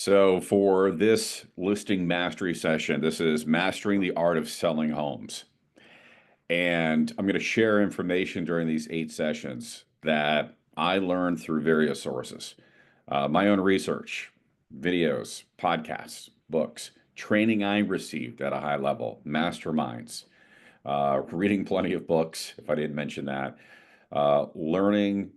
So for this listing mastery session, this is mastering the art of selling homes. And I'm going to share information during these 8 sessions that I learned through various sources. My own research, videos, podcasts, books, training I received at a high level, masterminds, reading plenty of books, if I didn't mention that, learning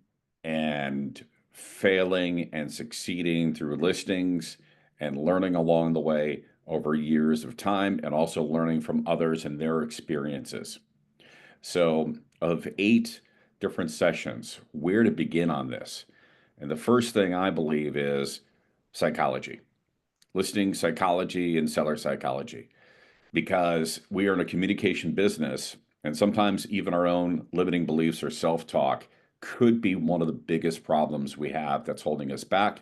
and failing and succeeding through listings and learning along the way over years of time, and also learning from others and their experiences. So, of 8 different sessions, where to begin on this? And the first thing I believe is psychology, listing psychology and seller psychology, because we are in a communication business, and sometimes even our own limiting beliefs or self talk could be one of the biggest problems we have that's holding us back.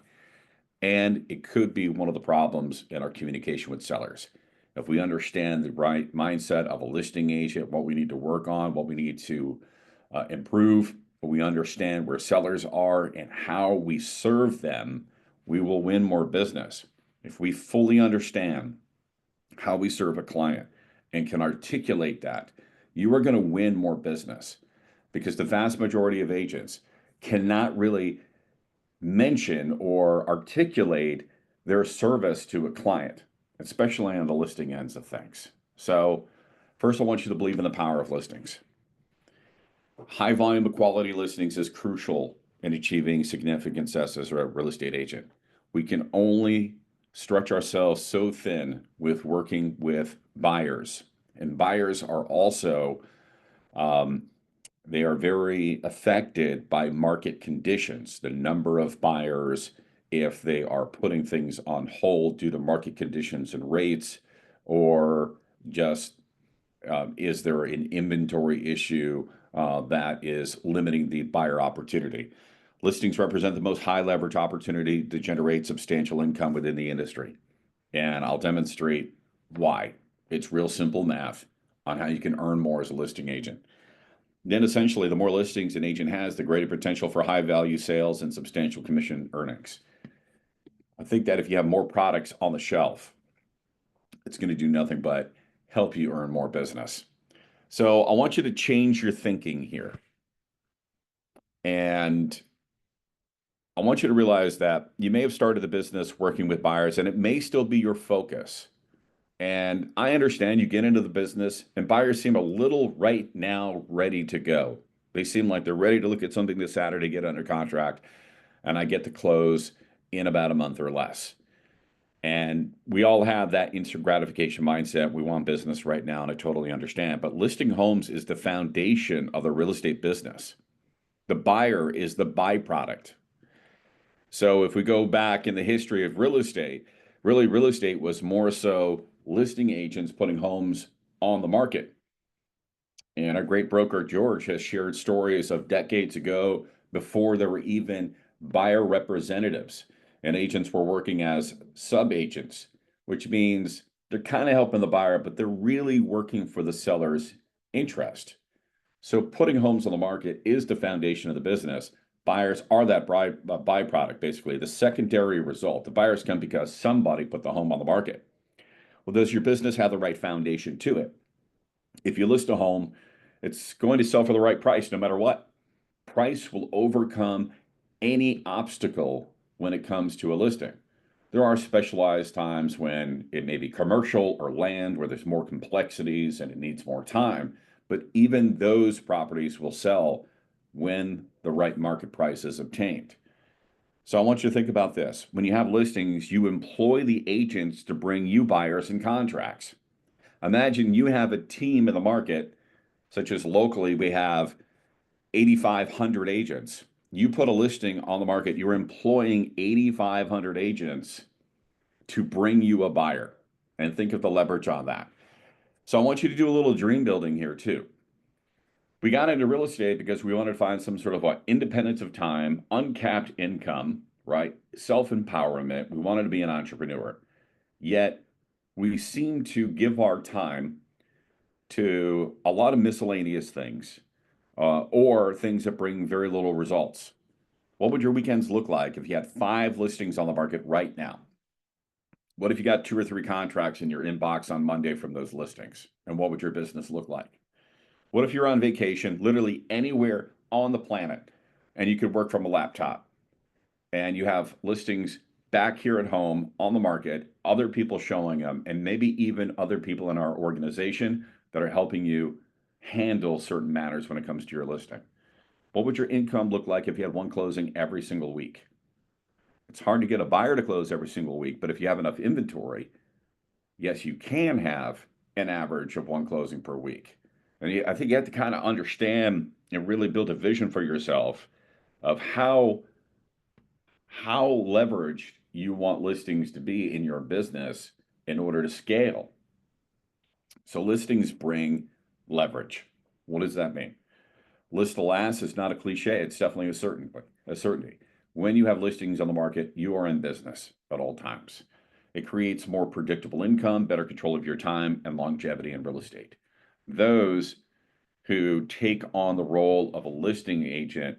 And it could be one of the problems in our communication with sellers. If we understand the right mindset of a listing agent, what we need to work on, what we need to improve, we understand where sellers are and how we serve them, we will win more business. If we fully understand how we serve a client and can articulate that, you are going to win more business, because the vast majority of agents cannot really mention or articulate their service to a client, especially on the listing ends of things. So, first, I want you to believe in the power of listings. High volume of quality listings is crucial in achieving significant success as a real estate agent. We can only stretch ourselves so thin with working with buyers, and buyers are also they are very affected by market conditions, the number of buyers, if they are putting things on hold due to market conditions and rates, or just is there an inventory issue that is limiting the buyer opportunity. Listings represent the most high leverage opportunity to generate substantial income within the industry. And I'll demonstrate why. It's real simple math on how you can earn more as a listing agent. Then essentially, the more listings an agent has, the greater potential for high value sales and substantial commission earnings. I think that if you have more products on the shelf, it's going to do nothing but help you earn more business. So I want you to change your thinking here. And I want you to realize that you may have started the business working with buyers, and it may still be your focus. And I understand you get into the business and buyers seem a little right now ready to go. They seem like they're ready to look at something this Saturday, get under contract, and I get to close in about a month or less. And we all have that instant gratification mindset. We want business right now, and I totally understand. But listing homes is the foundation of the real estate business. The buyer is the byproduct. So if we go back in the history of real estate, really real estate was more so listing agents putting homes on the market. And our great broker, George, has shared stories of decades ago, before there were even buyer representatives, and agents were working as sub-agents, which means they're kind of helping the buyer, but they're really working for the seller's interest. So putting homes on the market is the foundation of the business. Buyers are that byproduct, basically, the secondary result. The buyers come because somebody put the home on the market. Well, does your business have the right foundation to it? If you list a home, it's going to sell for the right price no matter what. Price will overcome any obstacle when it comes to a listing. There are specialized times when it may be commercial or land where there's more complexities and it needs more time, but even those properties will sell when the right market price is obtained. So I want you to think about this. When you have listings, you employ the agents to bring you buyers and contracts. Imagine you have a team in the market, such as locally, we have 8,500 agents. You put a listing on the market, you're employing 8,500 agents to bring you a buyer. And think of the leverage on that. So I want you to do a little dream building here too. We got into real estate because we wanted to find some sort of independence of time, uncapped income, right? Self-empowerment. We wanted to be an entrepreneur. Yet we seem to give our time to a lot of miscellaneous things, or things that bring very little results. What would your weekends look like if you had 5 listings on the market right now? What if you got 2 or 3 contracts in your inbox on Monday from those listings? And what would your business look like? What if you're on vacation, literally anywhere on the planet, and you could work from a laptop and you have listings back here at home on the market, other people showing them, and maybe even other people in our organization that are helping you handle certain matters when it comes to your listing? What would your income look like if you had one closing every single week? It's hard to get a buyer to close every single week, but if you have enough inventory, yes, you can have an average of one closing per week. And I think you have to kind of understand and really build a vision for yourself of how leveraged you want listings to be in your business in order to scale. So listings bring leverage. What does that mean? List to last is not a cliche. It's definitely a certainty. When you have listings on the market, you are in business at all times. It creates more predictable income, better control of your time, and longevity in real estate. Those who take on the role of a listing agent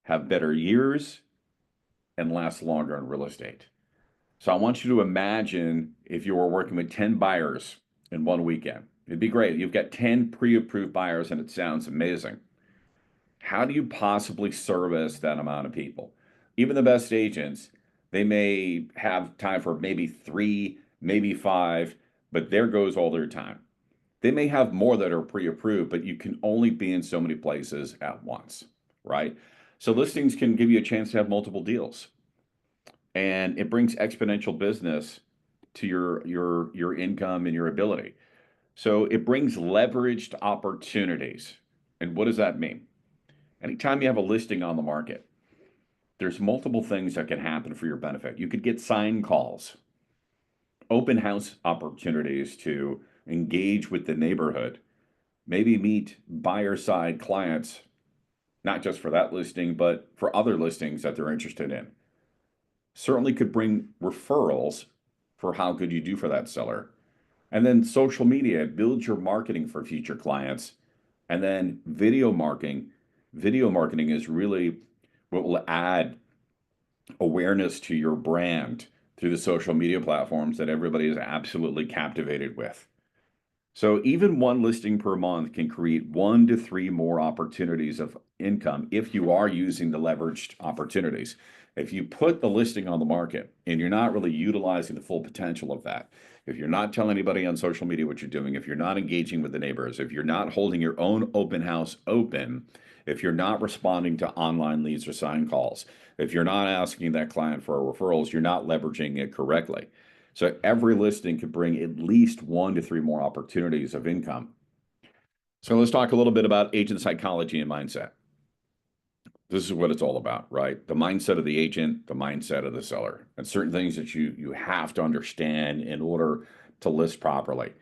have better years and last longer in real estate. So I want you to imagine if you were working with 10 buyers in one weekend. It'd be great. You've got 10 pre-approved buyers and it sounds amazing. How do you possibly service that amount of people? Even the best agents, they may have time for maybe 3, maybe 5, but there goes all their time. They may have more that are pre-approved, but you can only be in so many places at once, right? So listings can give you a chance to have multiple deals, and it brings exponential business to your income and your ability. So it brings leveraged opportunities. And what does that mean? Anytime you have a listing on the market, there's multiple things that can happen for your benefit. You could get sign calls, open house opportunities to engage with the neighborhood, maybe meet buyer side clients, not just for that listing, but for other listings that they're interested in. Certainly could bring referrals for how good you do for that seller. And then social media, build your marketing for future clients. And then video marketing. Video marketing is really what will add awareness to your brand through the social media platforms that everybody is absolutely captivated with. So even one listing per month can create 1 to 3 more opportunities of income if you are using the leveraged opportunities. If you put the listing on the market and you're not really utilizing the full potential of that, if you're not telling anybody on social media what you're doing, if you're not engaging with the neighbors, if you're not holding your own open house open, if you're not responding to online leads or sign calls, if you're not asking that client for referrals, you're not leveraging it correctly. So every listing could bring at least 1 to 3 more opportunities of income. So let's talk a little bit about agent psychology and mindset. This is what it's all about, right? The mindset of the agent, the mindset of the seller, and certain things that you have to understand in order to list properly.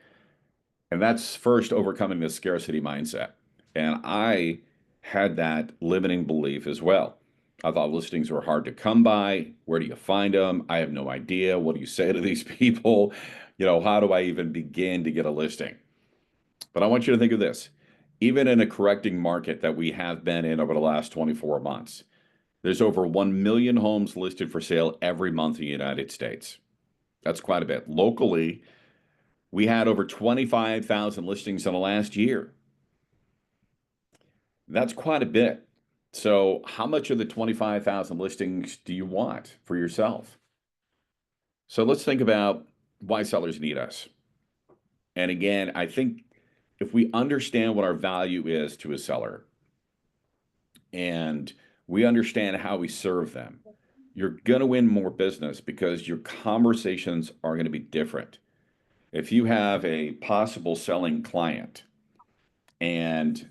And that's first overcoming the scarcity mindset. And I had that limiting belief as well. I thought listings were hard to come by. Where do you find them? I have no idea. What do you say to these people? How do I even begin to get a listing? But I want you to think of this. Even in a correcting market that we have been in over the last 24 months, there's over 1 million homes listed for sale every month in the United States. That's quite a bit. Locally, we had over 25,000 listings in the last year. That's quite a bit. So how much of the 25,000 listings do you want for yourself? So let's think about why sellers need us. And again, I think if we understand what our value is to a seller and we understand how we serve them, you're going to win more business because your conversations are going to be different. If you have a possible selling client and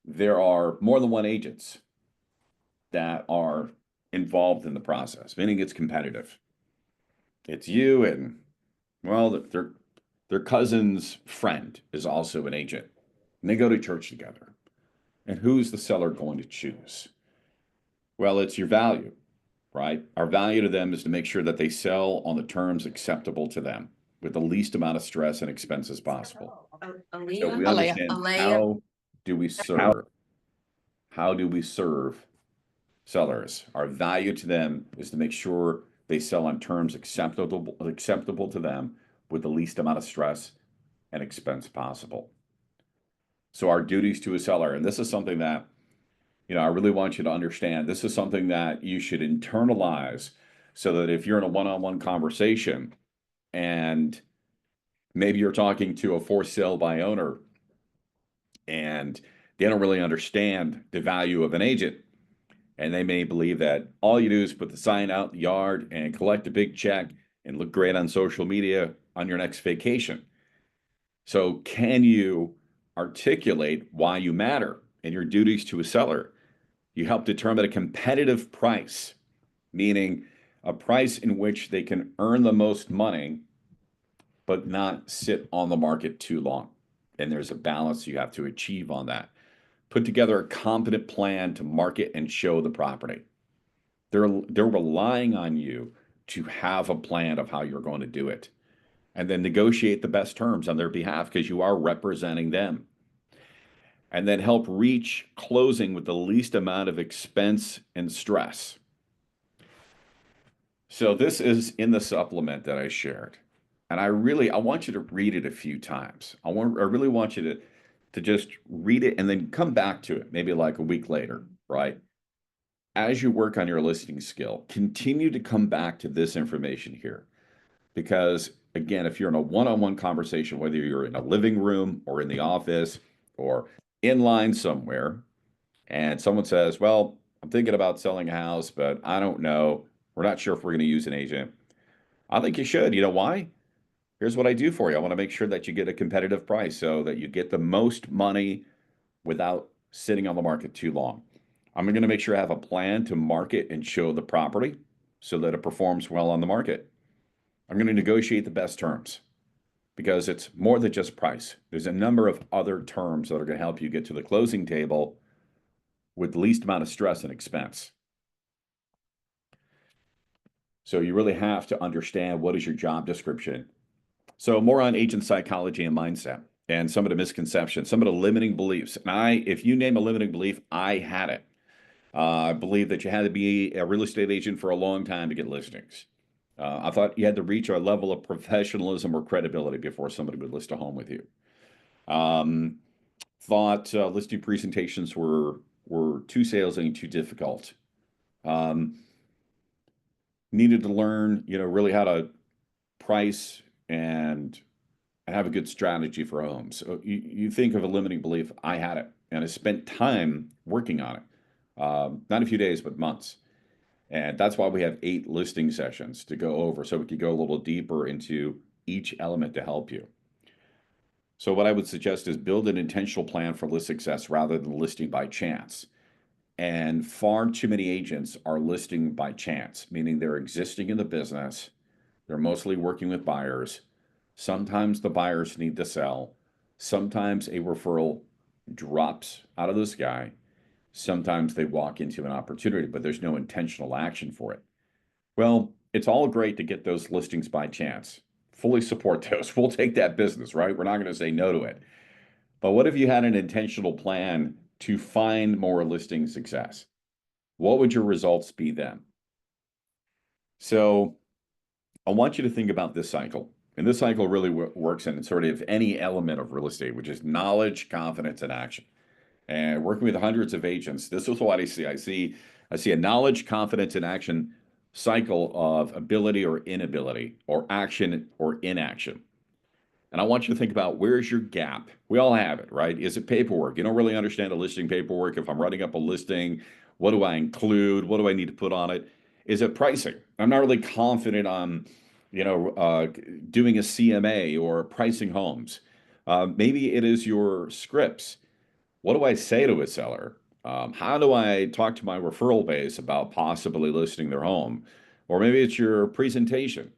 there are more than one agents that are involved in the process, meaning it's competitive. It's you and, well, their cousin's friend is also an agent, and they go to church together. And who's the seller going to choose? Well, it's your value, right? Our value to them is to make sure that they sell on the terms acceptable to them with the least amount of stress and expenses possible. So we understand how do we serve? How do we serve sellers? Our value to them is to make sure they sell on terms acceptable to them with the least amount of stress and expense possible. So our duties to a seller, and this is something that, I really want you to understand. This is something that you should internalize so that if you're in a one-on-one conversation and maybe you're talking to a for sale by owner and they don't really understand the value of an agent, and they may believe that all you do is put the sign out in the yard and collect a big check and look great on social media on your next vacation. So can you articulate why you matter and your duties to a seller? You help determine a competitive price, meaning a price in which they can earn the most money, but not sit on the market too long. And there's a balance you have to achieve on that. Put together a competent plan to market and show the property. They're relying on you to have a plan of how you're going to do it, and then negotiate the best terms on their behalf because you are representing them. And then help reach closing with the least amount of expense and stress. So this is in the supplement that I shared. And I want you to read it a few times. I really want you to just read it and then come back to it, maybe like a week later, right? As you work on your listening skill, continue to come back to this information here. Because again, if you're in a one-on-one conversation, whether you're in a living room or in the office or in line somewhere, and someone says, well, I'm thinking about selling a house, but I don't know. We're not sure if we're going to use an agent. I think you should. You know why? Here's what I do for you. I want to make sure that you get a competitive price so that you get the most money without sitting on the market too long. I'm going to make sure I have a plan to market and show the property so that it performs well on the market. I'm going to negotiate the best terms because it's more than just price. There's a number of other terms that are going to help you get to the closing table with the least amount of stress and expense. So you really have to understand what is your job description. So more on agent psychology and mindset and some of the misconceptions, some of the limiting beliefs. And if you name a limiting belief, I had it. I believe that you had to be a real estate agent for a long time to get listings. I thought you had to reach a level of professionalism or credibility before somebody would list a home with you. Um, thought listing presentations were too salesy and too difficult. Um, needed to learn, really how to price and have a good strategy for homes. So you think of a limiting belief, I had it, and I spent time working on it. Not a few days, but months. And that's why we have 8 listing sessions to go over so we could go a little deeper into each element to help you. So what I would suggest is build an intentional plan for list success rather than listing by chance. And far too many agents are listing by chance, meaning they're existing in the business. They're mostly working with buyers. Sometimes the buyers need to sell. Sometimes a referral drops out of the sky. Sometimes they walk into an opportunity, but there's no intentional action for it. Well, it's all great to get those listings by chance. Fully support those. We'll take that business, right? We're not going to say no to it. But what if you had an intentional plan to find more listing success? What would your results be then? So I want you to think about this cycle. And this cycle really works in sort of any element of real estate, which is knowledge, confidence, and action. And working with hundreds of agents, this is what I see. I see a knowledge, confidence, and action cycle of ability or inability, or action or inaction. And I want you to think about, where's your gap? We all have it, right? Is it paperwork? You don't really understand a listing paperwork. If I'm writing up a listing, what do I include? What do I need to put on it? Is it pricing? I'm not really confident on, doing a CMA or pricing homes. Maybe it is your scripts. What do I say to a seller? How do I talk to my referral base about possibly listing their home? Or maybe it's your presentation.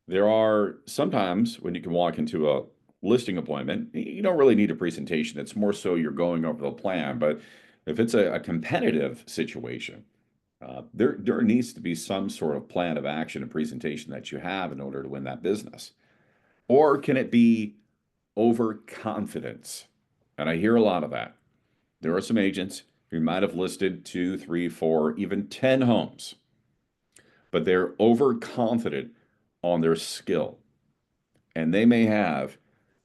There are sometimes when you can walk into a listing appointment, you don't really need a presentation. It's more so you're going over the plan. But if it's a competitive situation, there needs to be some sort of plan of action and presentation that you have in order to win that business. Or can it be overconfidence? And I hear a lot of that. There are some agents who might have listed 2, 3, 4, even 10 homes, but they're overconfident on their skill, and they may have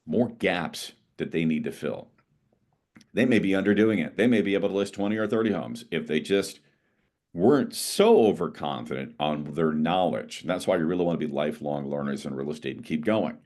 more gaps that they need to fill. They may be underdoing it. They may be able to list 20 or 30 homes if they just weren't so overconfident on their knowledge. And that's why you really want to be lifelong learners in real estate and keep going.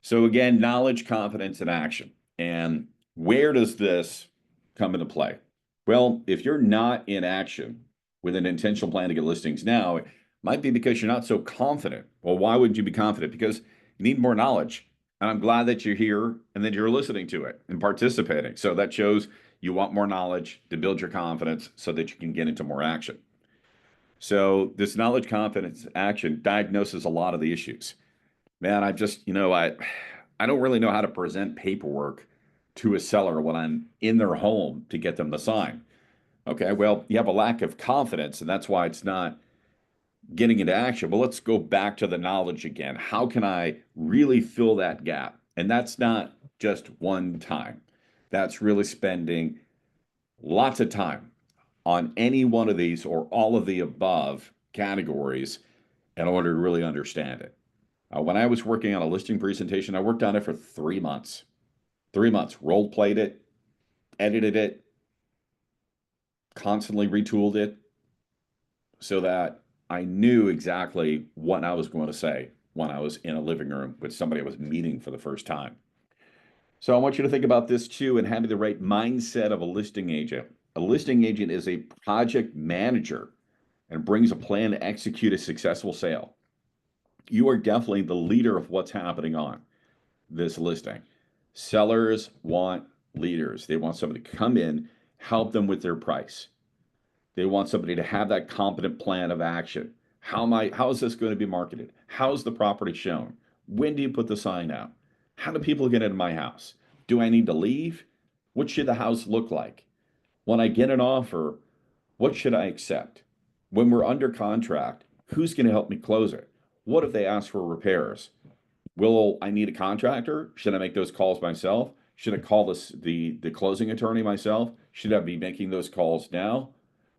So again, knowledge, confidence, and action. And where does this come into play? Well, if you're not in action with an intentional plan to get listings now, it might be because you're not so confident. Well, why wouldn't you be confident? Because you need more knowledge. And I'm glad that you're here and that you're listening to it and participating. So that shows you want more knowledge to build your confidence so that you can get into more action. So this knowledge, confidence, action diagnoses a lot of the issues. Man, I just, I don't really know how to present paperwork to a seller when I'm in their home to get them to sign. Okay, well, you have a lack of confidence, and that's why it's not getting into action. But let's go back to the knowledge again. How can I really fill that gap? And that's not just one time. That's really spending lots of time on any one of these or all of the above categories in order to really understand it. When I was working on a listing presentation, I worked on it for 3 months. 3 months, role played it, edited it, constantly retooled it so that I knew exactly what I was going to say when I was in a living room with somebody I was meeting for the first time. So I want you to think about this too and having the right mindset of a listing agent. A listing agent is a project manager and brings a plan to execute a successful sale. You are definitely the leader of what's happening on this listing. Sellers want leaders. They want somebody to come in, help them with their price. They want somebody to have that competent plan of action. How is this going to be marketed? How is the property shown? When do you put the sign out? How do people get into my house? Do I need to leave? What should the house look like? When I get an offer, what should I accept? When we're under contract, who's going to help me close it? What if they ask for repairs? Will I need a contractor? Should I make those calls myself? Should I call the closing attorney myself? Should I be making those calls now?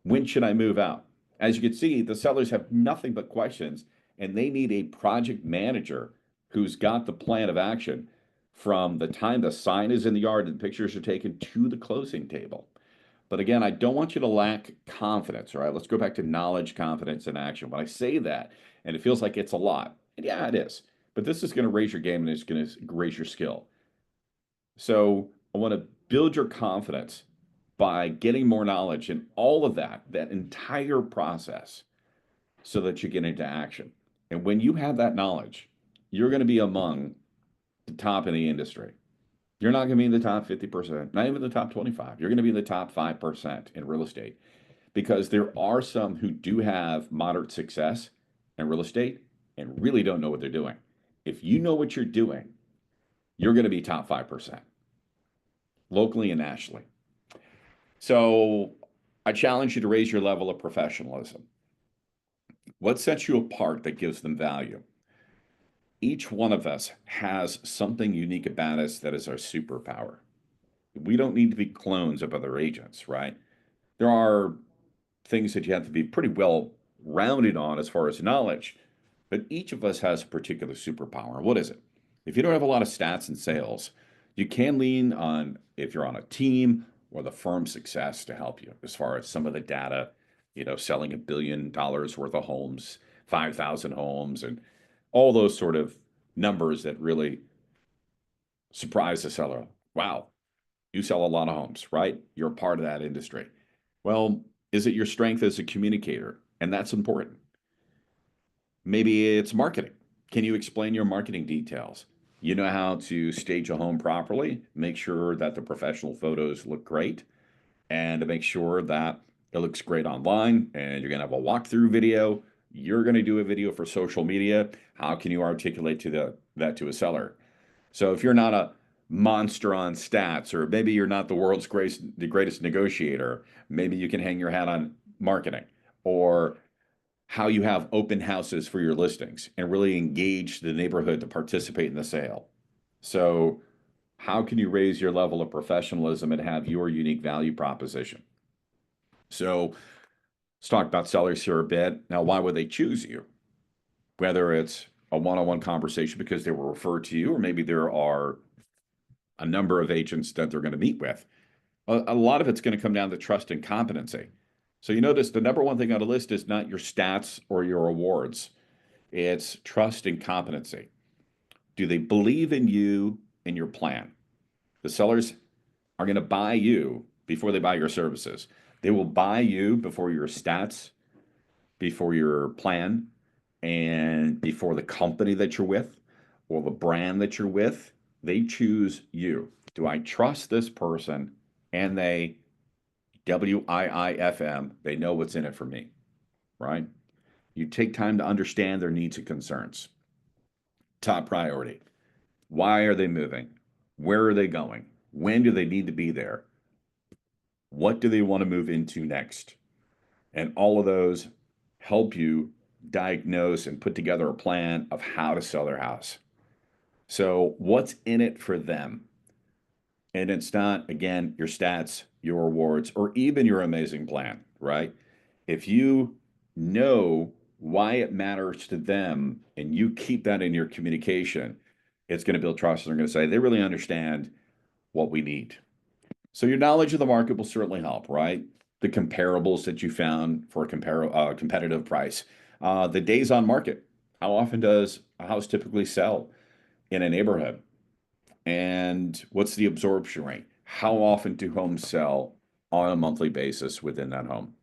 When should I move out? As you can see, the sellers have nothing but questions, and they need a project manager who's got the plan of action from the time the sign is in the yard and the pictures are taken to the closing table. But again, I don't want you to lack confidence, all right? Let's go back to knowledge, confidence, and action. When I say that, and it feels like it's a lot, and yeah, it is, but this is going to raise your game and it's going to raise your skill. So I want to build your confidence by getting more knowledge and all of that entire process, so that you get into action. And when you have that knowledge, you're going to be among the top in the industry. You're not going to be in the top 50%, not even the top 25. You're going to be in the top 5% in real estate, because there are some who do have moderate success in real estate and really don't know what they're doing. If you know what you're doing, you're going to be top 5% locally and nationally. So I challenge you to raise your level of professionalism. What sets you apart that gives them value? Each one of us has something unique about us that is our superpower. We don't need to be clones of other agents, right? There are things that you have to be pretty well rounded on as far as knowledge, but each of us has a particular superpower. What is it? If you don't have a lot of stats and sales, you can lean on, if you're on a team or the firm's success, to help you as far as some of the data, selling $1 billion worth of homes, 5,000 homes, and all those sort of numbers that really surprise the seller. Wow, you sell a lot of homes, right? You're a part of that industry. Well, is it your strength as a communicator? And that's important. Maybe it's marketing. Can you explain your marketing details? You know how to stage a home properly, make sure that the professional photos look great, and to make sure that it looks great online. And you're going to have a walkthrough video. You're going to do a video for social media. How can you articulate that to a seller? So if you're not a monster on stats, or maybe you're not the greatest negotiator, maybe you can hang your hat on marketing, or how you have open houses for your listings and really engage the neighborhood to participate in the sale. So how can you raise your level of professionalism and have your unique value proposition? So Let's talk about sellers here a bit. Now, why would they choose you? Whether it's a one-on-one conversation because they were referred to you, or maybe there are a number of agents that they're going to meet with. A lot of it's going to come down to trust and competency. So you notice the number one thing on the list is not your stats or your awards. It's trust and competency. Do they believe in you and your plan? The sellers are going to buy you before they buy your services. They will buy you before your stats, before your plan, and before the company that you're with or the brand that you're with. They choose you. Do I trust this person? And they, WIIFM, they know what's in it for me, right? You take time to understand their needs and concerns. Top priority. Why are they moving? Where are they going? When do they need to be there? What do they want to move into next? And all of those help you diagnose and put together a plan of how to sell their house. So, what's in it for them? And it's not, again, your stats, your awards, or even your amazing plan, right? If you know why it matters to them and you keep that in your communication, it's going to build trust. And they're going to say, they really understand what we need. So your knowledge of the market will certainly help, right? The comparables that you found for a competitive price, the days on market. How often does a house typically sell in a neighborhood? And what's the absorption rate? How often do homes sell on a monthly basis within that home?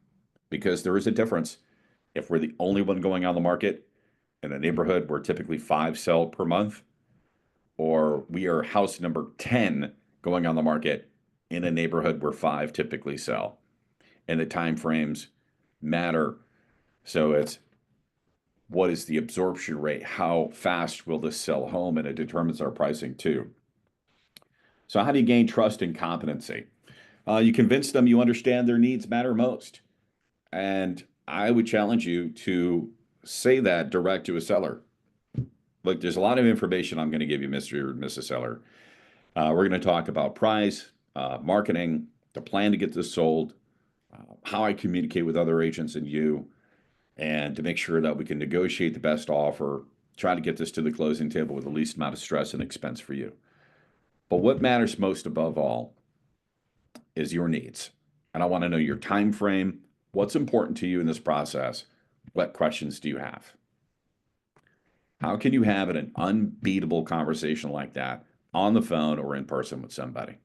Because there is a difference. If we're the only one going on the market in a neighborhood where typically 5 sell per month, or we are house number 10 going on the market in a neighborhood where 5 typically sell, and the time frames matter. So it's what is the absorption rate? How fast will this sell home? And it determines our pricing too. So how do you gain trust and competency? You convince them you understand their needs matter most. And I would challenge you to say that direct to a seller. Look, there's a lot of information I'm going to give you, Mr. or Mrs. Seller. We're going to talk about price, marketing, the plan to get this sold, how I communicate with other agents and you, and to make sure that we can negotiate the best offer, try to get this to the closing table with the least amount of stress and expense for you. But what matters most above all is your needs. And I want to know your time frame, what's important to you in this process, what questions do you have? How can you have an unbeatable conversation like that on the phone or in person with somebody?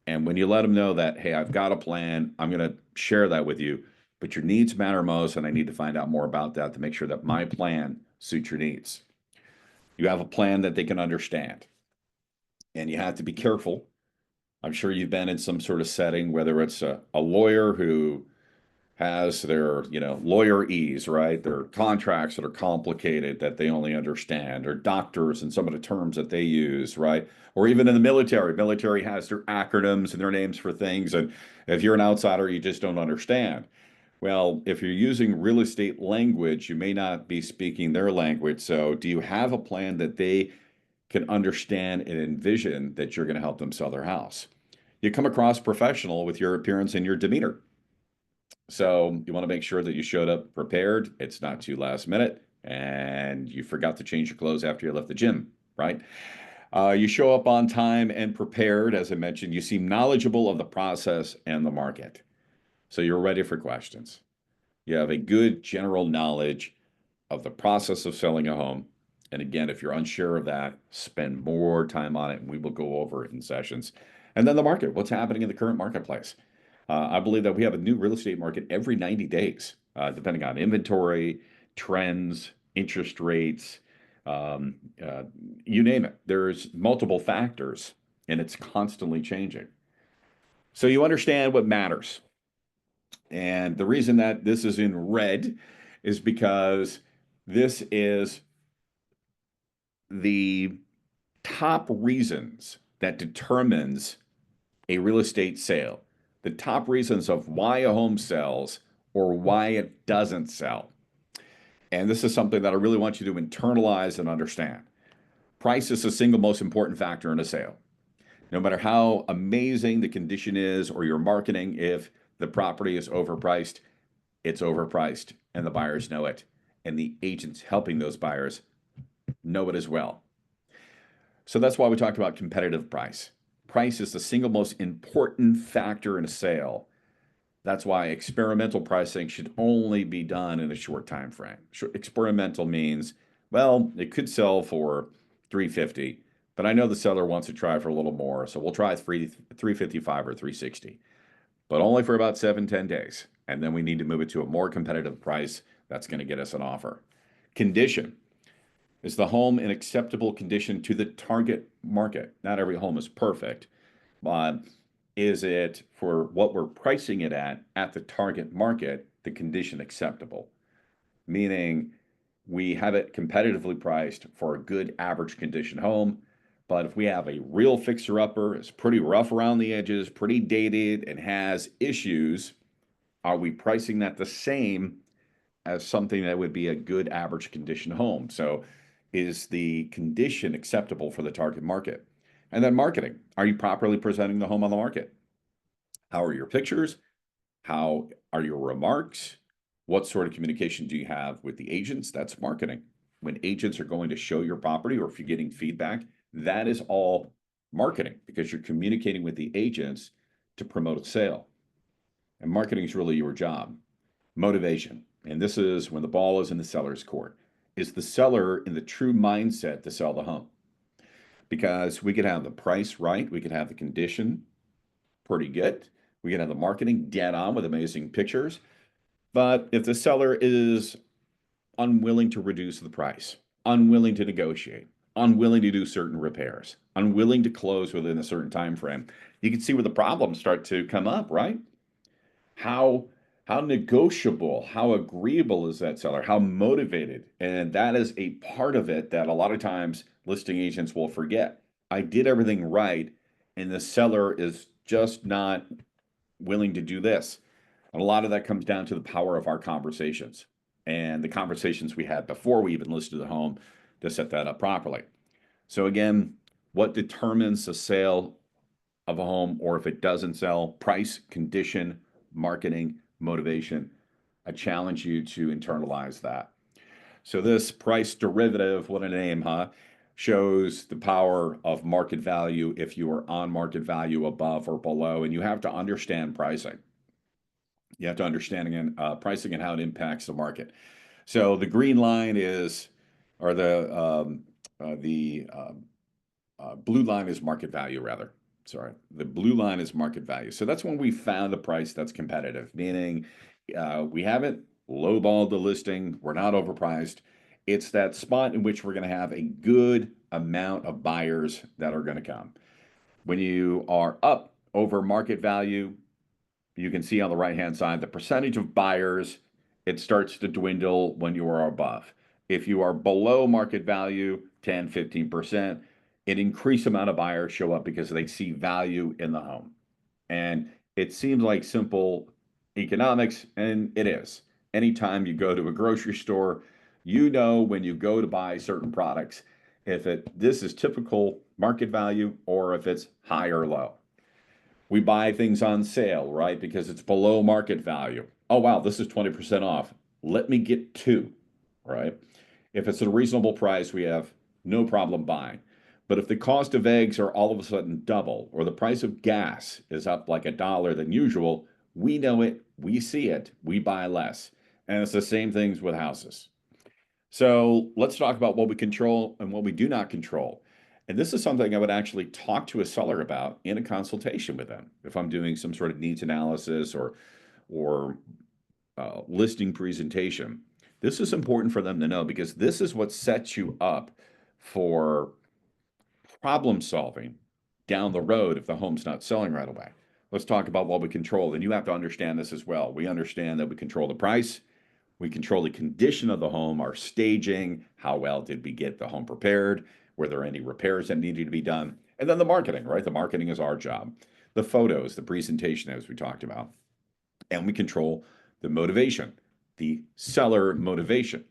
And when you let them know that, hey, I've got a plan, I'm going to share that with you, but your needs matter most, and I need to find out more about that to make sure that my plan suits your needs. You have a plan that they can understand. And you have to be careful. I'm sure you've been in some sort of setting, whether it's a lawyer who has their, lawyerese, right? Their contracts that are complicated that they only understand, or doctors and some of the terms that they use, right? Or even in the military has their acronyms and their names for things. And if you're an outsider, you just don't understand. Well, if you're using real estate language, you may not be speaking their language. So do you have a plan that they can understand and envision that you're going to help them sell their house? You come across professional with your appearance and your demeanor. So you want to make sure that you showed up prepared. It's not too last minute and you forgot to change your clothes after you left the gym, right? You show up on time and prepared. As I mentioned, you seem knowledgeable of the process and the market. So you're ready for questions. You have a good general knowledge of the process of selling a home. And again, if you're unsure of that, spend more time on it and we will go over it in sessions. And then the market, what's happening in the current marketplace? I believe that we have a new real estate market every 90 days, depending on inventory, trends, interest rates, um, uh, you name it. There's multiple factors and it's constantly changing. So you understand what matters. And the reason that this is in red is because this is the top reasons that determines a real estate sale, the top reasons of why a home sells or why it doesn't sell. And this is something that I really want you to internalize and understand. Price is the single most important factor in a sale. No matter how amazing the condition is or your marketing, if the property is overpriced, it's overpriced and the buyers know it. And the agents helping those buyers know it as well. So that's why we talked about competitive price. Price is the single most important factor in a sale. That's why experimental pricing should only be done in a short time frame. Experimental means, well, it could sell for 350, but I know the seller wants to try for a little more, so we'll try 355 or 360, but only for about 7-10 days. And then we need to move it to a more competitive price that's going to get us an offer. Condition. Is the home in acceptable condition to the target market? Not every home is perfect, but is it, for what we're pricing it at the target market, the condition acceptable? Meaning we have it competitively priced for a good average condition home, but if we have a real fixer-upper, it's pretty rough around the edges, pretty dated, and has issues, are we pricing that the same as something that would be a good average condition home? So is the condition acceptable for the target market? And then marketing. Are you properly presenting the home on the market? How are your pictures? How are your remarks? What sort of communication do you have with the agents? That's marketing. When agents are going to show your property, or if you're getting feedback, that is all marketing, because you're communicating with the agents to promote a sale. And marketing is really your job. Motivation. And this is when the ball is in the seller's court. Is the seller in the true mindset to sell the home? Because we could have the price right, we could have the condition pretty good, we could have the marketing dead on with amazing pictures, but if the seller is unwilling to reduce the price, unwilling to negotiate, unwilling to do certain repairs, unwilling to close within a certain time frame, you can see where the problems start to come up, right? How negotiable, how agreeable is that seller? How motivated? And that is a part of it that a lot of times listing agents will forget. I did everything right, and the seller is just not willing to do this. And a lot of that comes down to the power of our conversations and the conversations we had before we even listed the home to set that up properly. So again, what determines the sale of a home, or if it doesn't sell? Price, condition, marketing, motivation. I challenge you to internalize that. So this price derivative, what a name, huh? Shows the power of market value if you are on market value above or below, and you have to understand pricing. You have to understand again pricing and how it impacts the market. So the green line is, or the blue line is market value, rather. Sorry, the blue line is market value. So that's when we found a price that's competitive, meaning we haven't lowballed the listing, we're not overpriced. It's that spot in which we're going to have a good amount of buyers that are going to come. When you are up over market value, you can see on the right-hand side, the percentage of buyers, it starts to dwindle when you are above. If you are below market value, 10, 15%, an increased amount of buyers show up because they see value in the home. And it seems like simple economics, and it is. Anytime you go to a grocery store, you know when you go to buy certain products, if this is typical market value or if it's high or low. We buy things on sale, right? Because it's below market value. Oh, wow, this is 20% off. Let me get two, right? If it's a reasonable price, we have no problem buying. But if the cost of eggs are all of a sudden double, or the price of gas is up like $1 than usual, we know it, we see it, we buy less. And it's the same things with houses. So let's talk about what we control and what we do not control. And this is something I would actually talk to a seller about in a consultation with them. If I'm doing some sort of needs analysis or listing presentation, this is important for them to know, because this is what sets you up for problem solving down the road if the home's not selling right away. Let's talk about what we control. And you have to understand this as well. We understand that we control the price, we control the condition of the home, our staging, how well did we get the home prepared, were there any repairs that needed to be done, and then the marketing, right? The marketing is our job. The photos, the presentation, as we talked about. And we control the motivation, the seller motivation.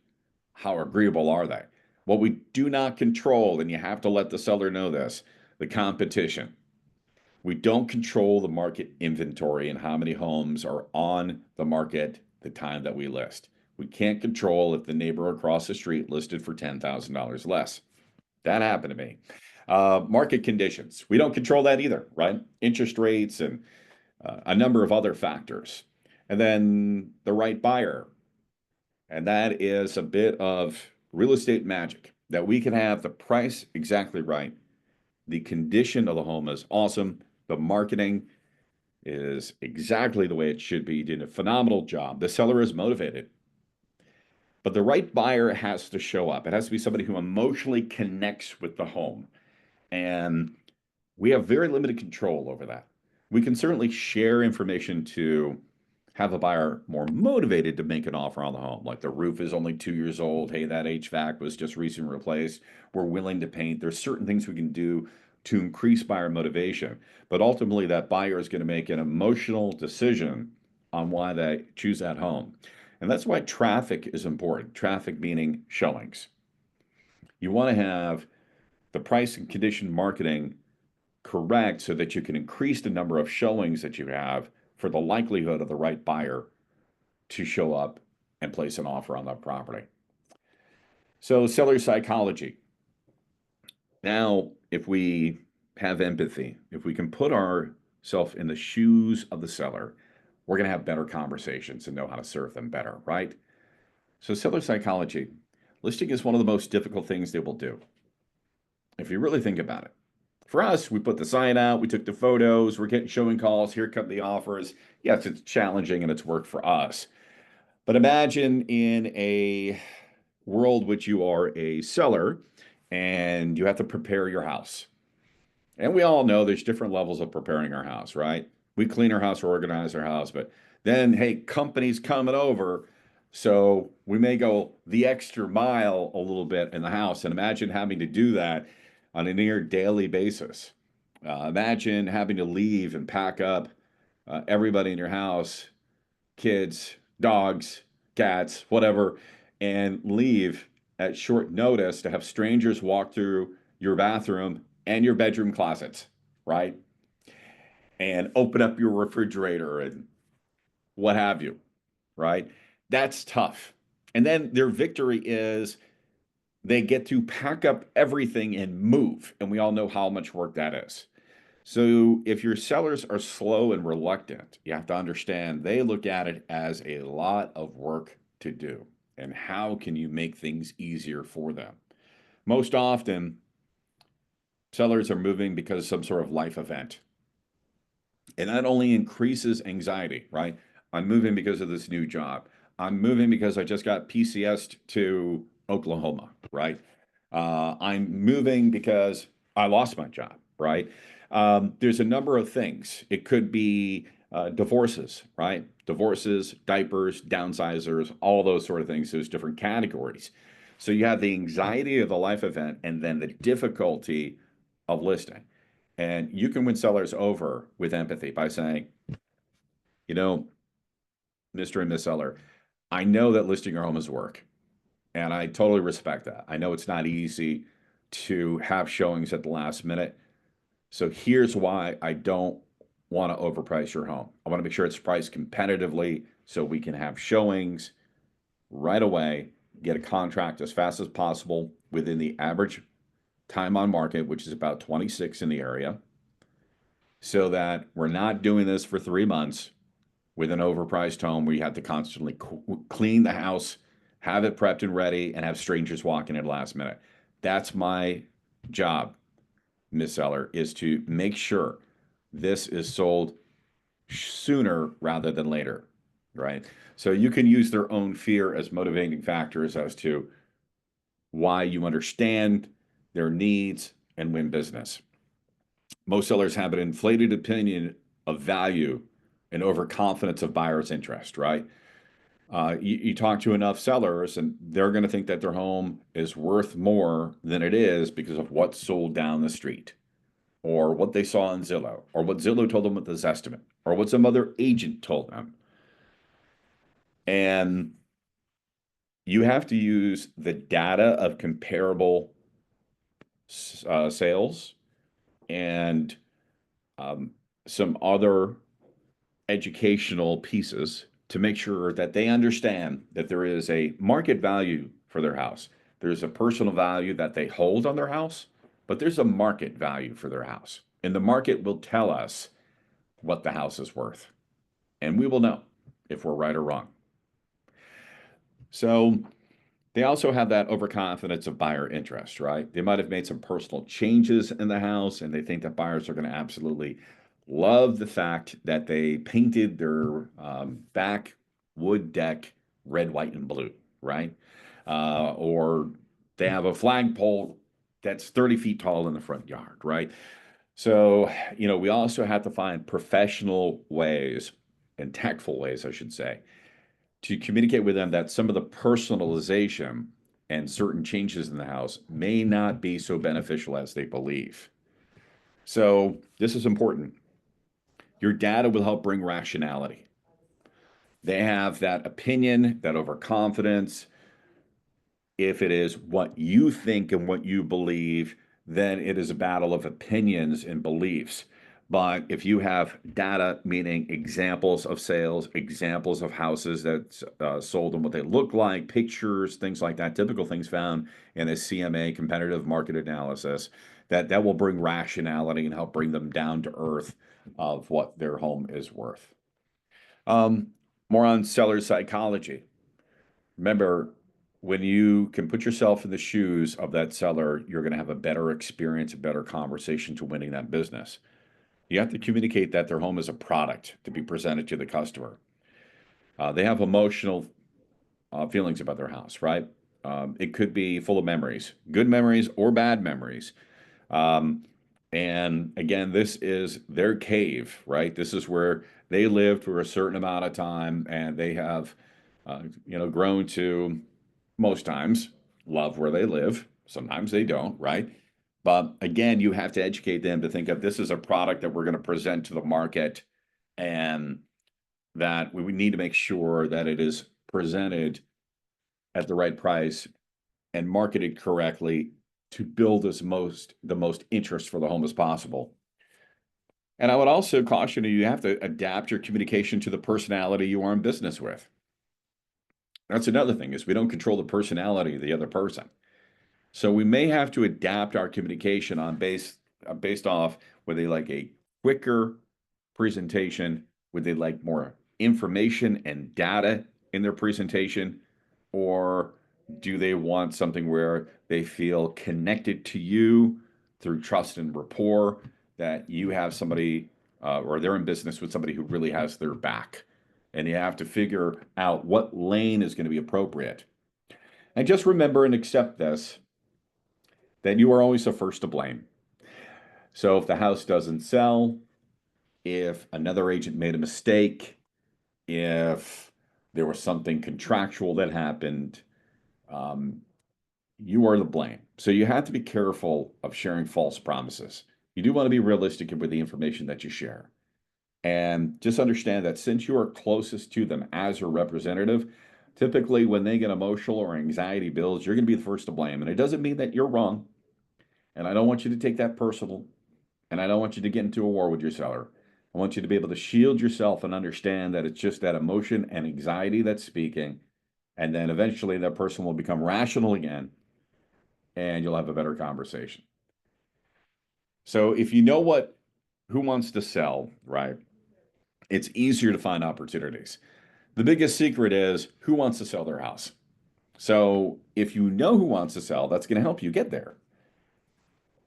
How agreeable are they? What we do not control, and you have to let the seller know this, the competition. We don't control the market inventory and how many homes are on the market the time that we list. We can't control if the neighbor across the street listed for $10,000 less. That happened to me. Market conditions. We don't control that either, right? Interest rates and a number of other factors. And then the right buyer. And that is a bit of real estate magic that we can have the price exactly right. The condition of the home is awesome. The marketing is exactly the way it should be. You did a phenomenal job. The seller is motivated. But the right buyer has to show up. It has to be somebody who emotionally connects with the home. And we have very limited control over that. We can certainly share information to have the buyer more motivated to make an offer on the home. Like the roof is only 2 years old. Hey, that HVAC was just recently replaced. We're willing to paint. There's certain things we can do to increase buyer motivation. But ultimately, that buyer is going to make an emotional decision on why they choose that home. And that's why traffic is important. Traffic meaning showings. You want to have the price and condition marketing correct so that you can increase the number of showings that you have for the likelihood of the right buyer to show up and place an offer on that property. So, seller psychology. Now, if we have empathy, if we can put ourselves in the shoes of the seller, we're going to have better conversations and know how to serve them better, right? So, seller psychology. Listing is one of the most difficult things they will do. If you really think about it. For us, we put the sign out, we took the photos, we're getting showing calls, here come the offers. Yes, it's challenging and it's work for us. But imagine in a world which you are a seller and you have to prepare your house. And we all know there's different levels of preparing our house, right? We clean our house or organize our house, but then, hey, company's coming over. So we may go the extra mile a little bit in the house. And imagine having to do that on a near daily basis. Imagine having to leave and pack up everybody in your house, kids, dogs, cats, whatever, and leave at short notice to have strangers walk through your bathroom and your bedroom closets, right? And open up your refrigerator and what have you, right? That's tough. And then their victory is they get to pack up everything and move. And we all know how much work that is. So if your sellers are slow and reluctant, you have to understand they look at it as a lot of work to do. And how can you make things easier for them? Most often, sellers are moving because of some sort of life event. And that only increases anxiety, right? I'm moving because of this new job. I'm moving because I just got PCSed to Oklahoma, right? I'm moving because I lost my job, right? There's a number of things. It could be divorces, right? Divorces, diapers, downsizers, all those sort of things, those different categories. So you have the anxiety of the life event and then the difficulty of listing. And you can win sellers over with empathy by saying, you know, Mr. and Miss Seller, I know that listing your home is work, and I totally respect that. I know it's not easy to have showings at the last minute. So here's why I don't want to overprice your home. I want to make sure it's priced competitively so we can have showings right away, get a contract as fast as possible within the average time on market, which is about 26 in the area, so that we're not doing this for 3 months with an overpriced home where you have to constantly clean the house, have it prepped and ready, and have strangers walking in last minute. That's my job, Miss Seller, is to make sure this is sold sooner rather than later, right? So you can use their own fear as motivating factors as to why you understand their needs and win business. Most sellers have an inflated opinion of value and overconfidence of buyer's interest, right? You talk to enough sellers and they're going to think that their home is worth more than it is because of what's sold down the street or what they saw on Zillow or what Zillow told them with this estimate or what some other agent told them. And you have to use the data of comparable sales and um, some other educational pieces to make sure that they understand that there is a market value for their house. There's a personal value that they hold on their house, but there's a market value for their house. And the market will tell us what the house is worth. And we will know if we're right or wrong. So they also have that overconfidence of buyer interest, right? They might have made some personal changes in the house and they think that buyers are going to absolutely love the fact that they painted their back wood deck red, white, and blue, right? Or they have a flagpole that's 30 feet tall in the front yard, right? So, we also have to find professional ways and tactful ways, I should say, to communicate with them that some of the personalization and certain changes in the house may not be so beneficial as they believe. So, this is important. Your data will help bring rationality. They have that opinion, that overconfidence. If it is what you think and what you believe, then it is a battle of opinions and beliefs. But if you have data, meaning examples of sales, examples of houses that sold and what they look like, pictures, things like that, typical things found in a CMA, competitive market analysis, that will bring rationality and help bring them down to earth of what their home is worth. More on seller psychology. Remember, when you can put yourself in the shoes of that seller, you're going to have a better experience, a better conversation to winning that business. You have to communicate that their home is a product to be presented to the customer. They have emotional feelings about their house, right? It could be full of memories, good memories or bad memories. And again, this is their cave, right? This is where they lived for a certain amount of time and they have, grown to most times love where they live. Sometimes they don't, right? But again, you have to educate them to think of this as a product that we're going to present to the market and that we need to make sure that it is presented at the right price and marketed correctly to build the most interest for the home as possible. And I would also caution you have to adapt your communication to the personality you are in business with. That's another thing is we don't control the personality of the other person. So we may have to adapt our communication on based off whether they like a quicker presentation, would they like more information and data in their presentation, or do they want something where they feel connected to you through trust and rapport, that you have somebody or they're in business with somebody who really has their back. And you have to figure out what lane is going to be appropriate. And just remember and accept this, that you are always the first to blame. So if the house doesn't sell, if another agent made a mistake, if there was something contractual that happened, you are the blame. So you have to be careful of sharing false promises. You do want to be realistic with the information that you share. And just understand that since you are closest to them as your representative, typically when they get emotional or anxiety builds, you're going to be the first to blame. And it doesn't mean that you're wrong. And I don't want you to take that personal. And I don't want you to get into a war with your seller. I want you to be able to shield yourself and understand that it's just that emotion and anxiety that's speaking. And then eventually that person will become rational again and you'll have a better conversation. So if you know who wants to sell, right? It's easier to find opportunities. The biggest secret is who wants to sell their house. So if you know who wants to sell, that's going to help you get there.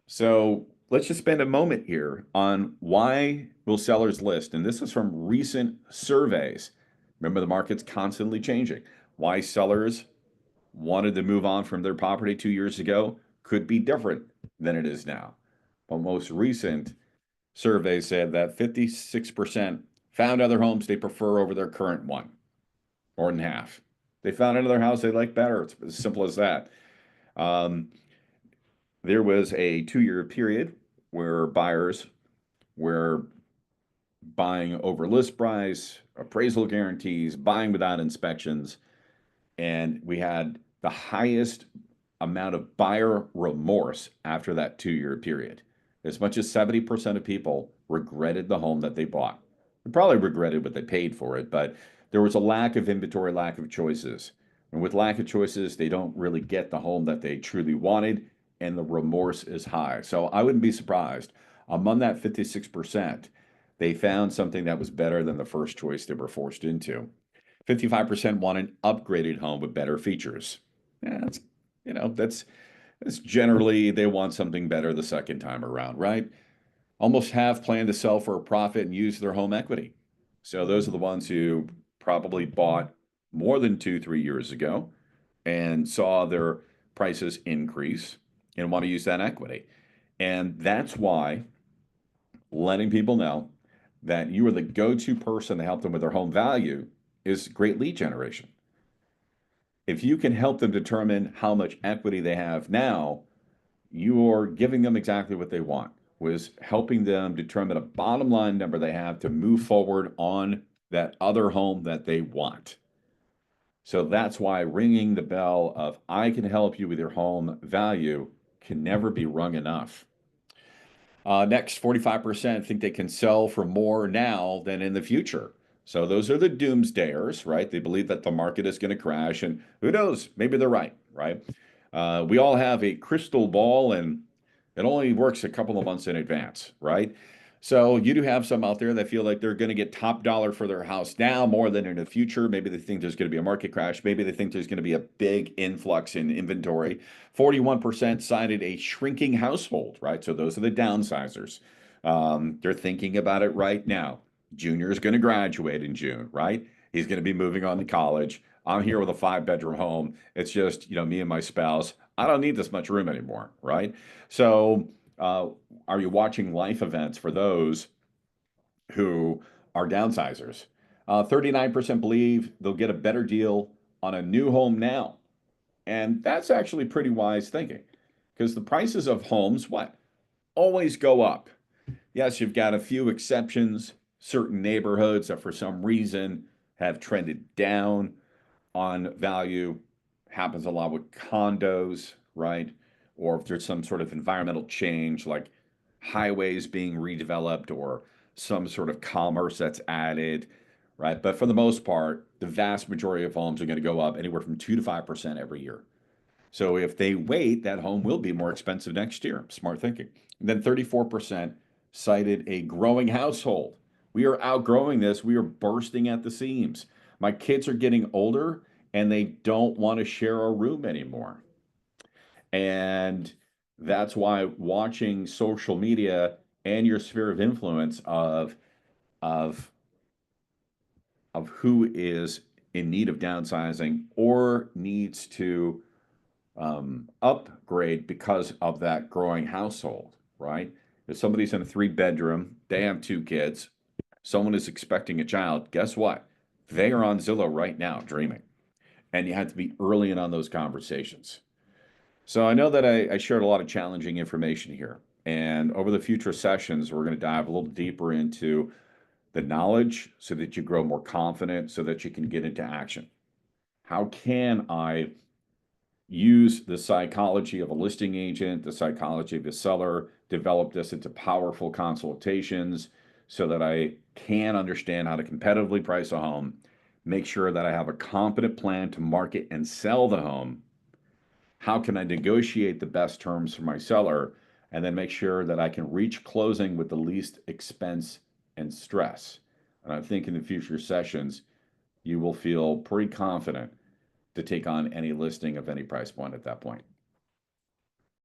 So let's just spend a moment here on why will sellers list? And this is from recent surveys. Remember, the market's constantly changing. Why sellers wanted to move on from their property 2 years ago could be different than it is now. But most recent surveys said that 56% found other homes they prefer over their current one, more than half. They found another house they like better. It's as simple as that. There was a 2-year period where buyers were buying over list price, appraisal guarantees, buying without inspections, and we had the highest amount of buyer remorse after that 2-year period. As much as 70% of people regretted the home that they bought. They probably regretted what they paid for it, but there was a lack of inventory, lack of choices. And with lack of choices, they don't really get the home that they truly wanted, and the remorse is high. So I wouldn't be surprised. Among that 56%, they found something that was better than the first choice they were forced into. 55% want an upgraded home with better features. Yeah, that's, that's generally they want something better the second time around, right? Almost half plan to sell for a profit and use their home equity. So those are the ones who probably bought more than 2, 3 years ago and saw their prices increase and want to use that equity. And that's why letting people know that you are the go-to person to help them with their home value is great lead generation. If you can help them determine how much equity they have now, you're giving them exactly what they want, was helping them determine a bottom line number they have to move forward on that other home that they want. So that's why ringing the bell of I can help you with your home value can never be rung enough. Next, 45% think they can sell for more now than in the future. So those are the doomsdayers, right? They believe that the market is going to crash, and who knows? Maybe they're right, right? We all have a crystal ball, and it only works a couple of months in advance, right? So you do have some out there that feel like they're going to get top dollar for their house now more than in the future. Maybe they think there's going to be a market crash. Maybe they think there's going to be a big influx in inventory. 41% cited a shrinking household, right? So those are the downsizers. They're thinking about it right now. Junior is going to graduate in June, right? He's going to be moving on to college. I'm here with a 5-bedroom home. It's just, me and my spouse. I don't need this much room anymore, right? So, are you watching life events for those who are downsizers? 39% believe they'll get a better deal on a new home now. And that's actually pretty wise thinking because the prices of homes, what? Always go up. Yes, you've got a few exceptions, certain neighborhoods that for some reason have trended down on value. Happens a lot with condos, right? Or if there's some sort of environmental change like highways being redeveloped or some sort of commerce that's added, right? But for the most part, the vast majority of homes are going to go up anywhere from 2 to 5% every year. So if they wait, that home will be more expensive next year. Smart thinking. And then 34% cited a growing household. We are outgrowing this. We are bursting at the seams. My kids are getting older and they don't want to share a room anymore. And that's why watching social media and your sphere of influence of who is in need of downsizing or needs to upgrade because of that growing household, right? If somebody's in a 3-bedroom, they have 2 kids, someone is expecting a child, guess what? They are on Zillow right now dreaming. And you have to be early in on those conversations. So I know that I shared a lot of challenging information here. And over the future sessions, we're going to dive a little deeper into the knowledge so that you grow more confident, so that you can get into action. How can I use the psychology of a listing agent, the psychology of a seller, develop this into powerful consultations so that I can understand how to competitively price a home, make sure that I have a competent plan to market and sell the home. How can I negotiate the best terms for my seller and then make sure that I can reach closing with the least expense and stress? And I think in the future sessions, you will feel pretty confident to take on any listing of any price point at that point.